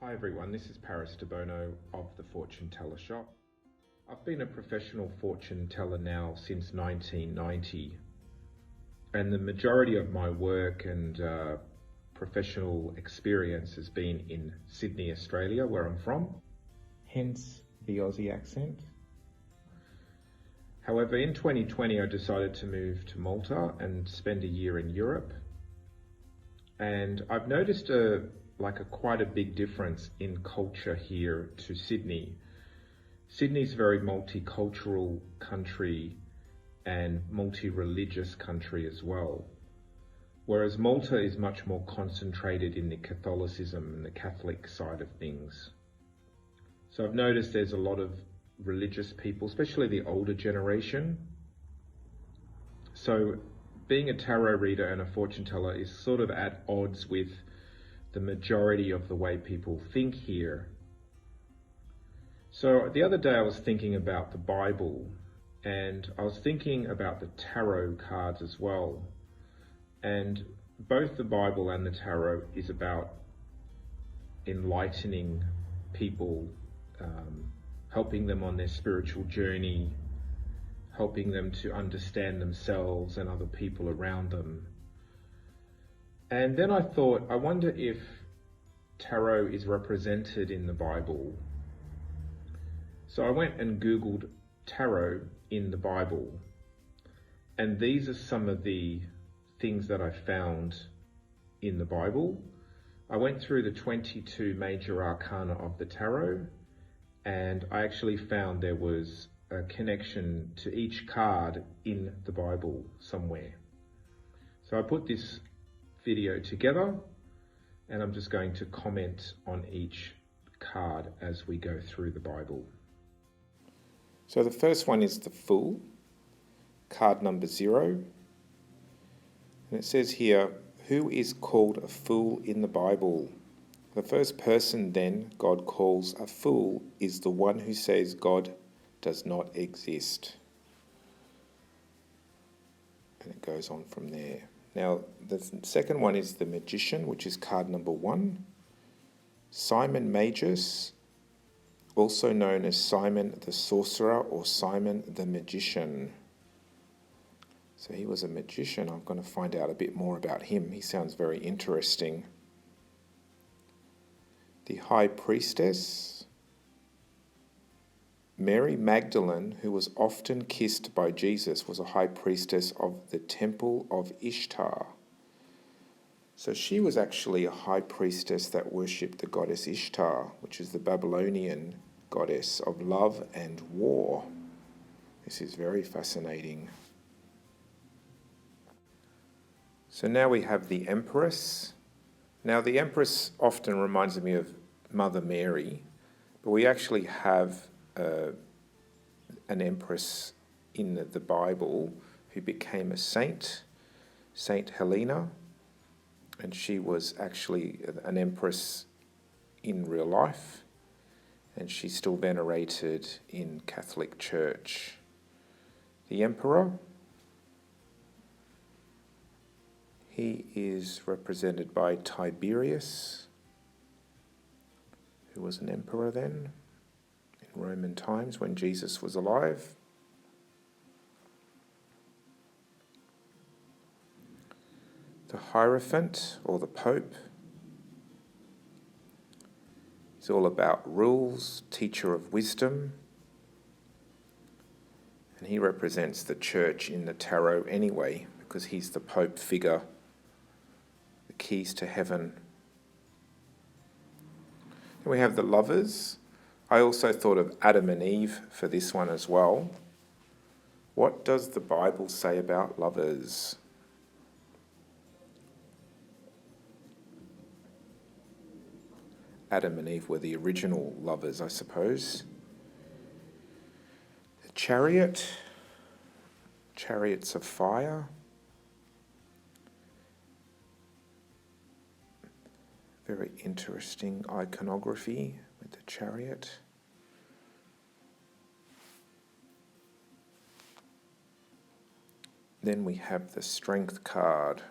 Hi everyone, this is Paris Debono of the Fortune Teller Shop. I've been a professional fortune teller now since 1990, and the majority of my work and professional experience has been in Sydney, Australia, where I'm from, hence the Aussie accent. However, in 2020 I decided to move to Malta and spend a year in Europe, and I've noticed quite a big difference in culture here to Sydney. Sydney's a very multicultural country and multi-religious country as well, whereas Malta is much more concentrated in the Catholicism and the Catholic side of things. So I've noticed there's a lot of religious people, especially the older generation. So being a tarot reader and a fortune teller is sort of at odds with the majority of the way people think here. So the other day I was thinking about the Bible, and I was thinking about the tarot cards as well. And both the Bible and the tarot is about enlightening people, helping them on their spiritual journey, helping them to understand themselves and other people around them. And then I thought, I wonder if tarot is represented in the Bible. So I went and Googled tarot in the Bible, and these are some of the things that I found in the Bible. I went through the 22 major arcana of the tarot, and I actually found there was a connection to each card in the Bible somewhere. So I put this video together, and I'm just going to comment on each card as we go through the Bible. So the first one is the Fool, card number 0. And it says here, who is called a fool in the Bible? The first person then God calls a fool is the one who says God does not exist. And it goes on from there. Now, the second one is the Magician, which is card number 1. Simon Magus, also known as Simon the Sorcerer or Simon the Magician. So he was a magician. I'm going to find out a bit more about him. He sounds very interesting. The High Priestess, Mary Magdalene, who was often kissed by Jesus, was a high priestess of the temple of Ishtar. So she was actually a high priestess that worshipped the goddess Ishtar, which is the Babylonian goddess of love and war. This is very fascinating. So now we have the Empress. Now the Empress often reminds me of Mother Mary, but we actually have an empress in the Bible who became a saint, Saint Helena, and she was actually an empress in real life, and she's still venerated in Catholic Church. The Emperor, he is represented by Tiberius, who was an emperor then, Roman times when Jesus was alive. The Hierophant, or the Pope, is all about rules, teacher of wisdom, and he represents the church in the tarot anyway, because he's the Pope figure, the keys to heaven. Then we have the Lovers. I also thought of Adam and Eve for this one as well. What does the Bible say about lovers? Adam and Eve were the original lovers, I suppose. The Chariot, chariots of fire. Very interesting iconography with the chariot. Then we have the Strength card.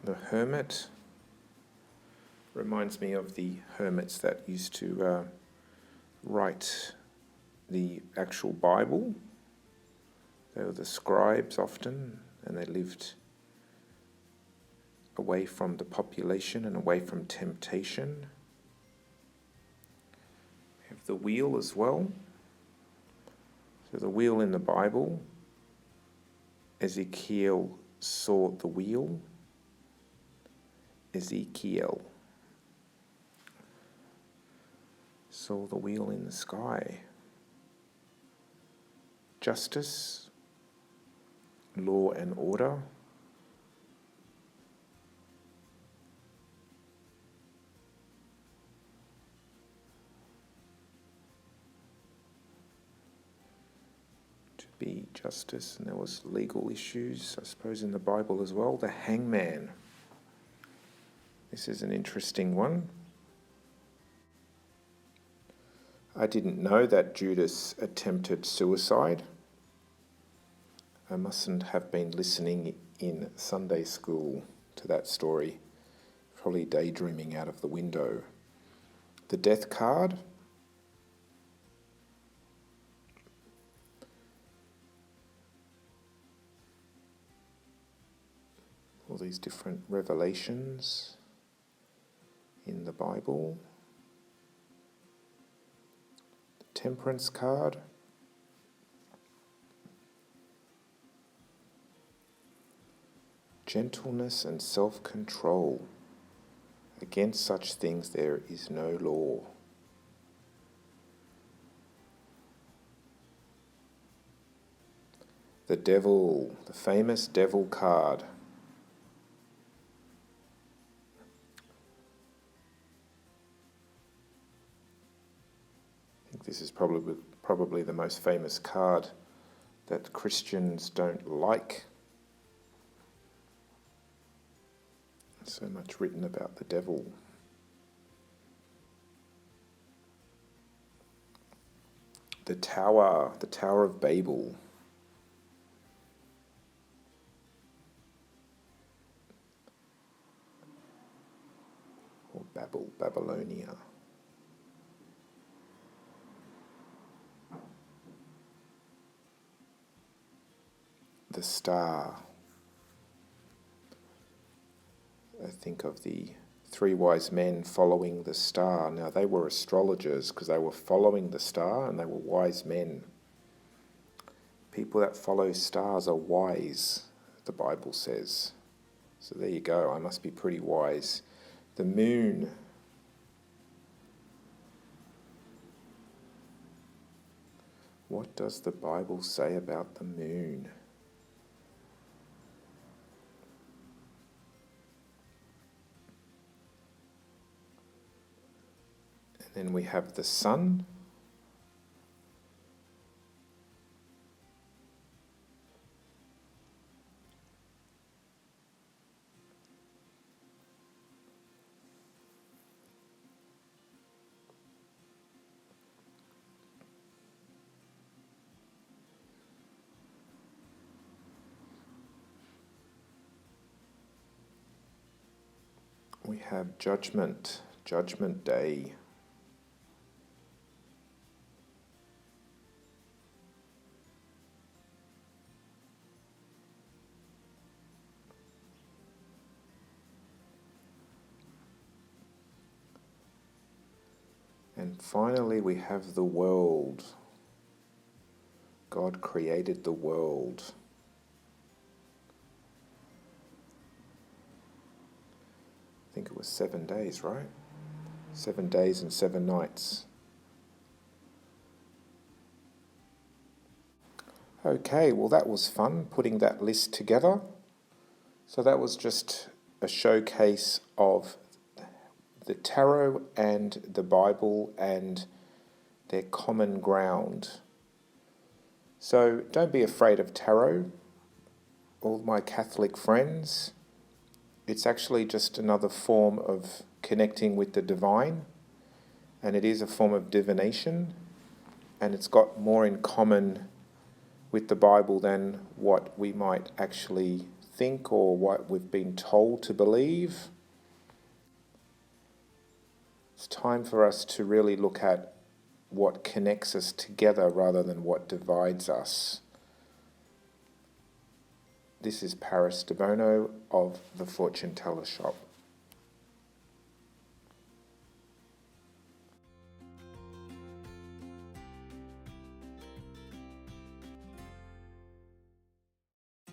The hermit reminds me of the hermits that used to write the actual Bible. They were the scribes often, and they lived away from the population and away from temptation. We have the wheel as well. So the wheel in the Bible, Ezekiel saw the wheel. Ezekiel saw the wheel in the sky. Justice, law and order. To be justice, and there was legal issues, I suppose, in the Bible as well. The hangman. This is an interesting one. I didn't know that Judas attempted suicide. I mustn't have been listening in Sunday school to that story, probably daydreaming out of the window. The death card. All these different revelations in the Bible. The temperance card. Gentleness and self-control. Against such things there is no law. The devil, the famous devil card. I think this is probably the most famous card that Christians don't like. So much written about the devil. The Tower of Babel. Or Babylonia. The star. I think of the 3 wise men following the star. Now they were astrologers because they were following the star, and they were wise men. People that follow stars are wise, the Bible says. So there you go, I must be pretty wise. The moon. What does the Bible say about the moon? Then we have the sun. We have judgment day. And finally, we have the world. God created the world. I think it was 7 days, right? 7 days and 7 nights. Okay, well that was fun, putting that list together. So that was just a showcase of the tarot and the Bible and their common ground. So don't be afraid of tarot, all my Catholic friends. It's actually just another form of connecting with the divine, and it is a form of divination, and it's got more in common with the Bible than what we might actually think or what we've been told to believe. It's time for us to really look at what connects us together rather than what divides us. This is Paris Debono of the Fortune Teller Shop.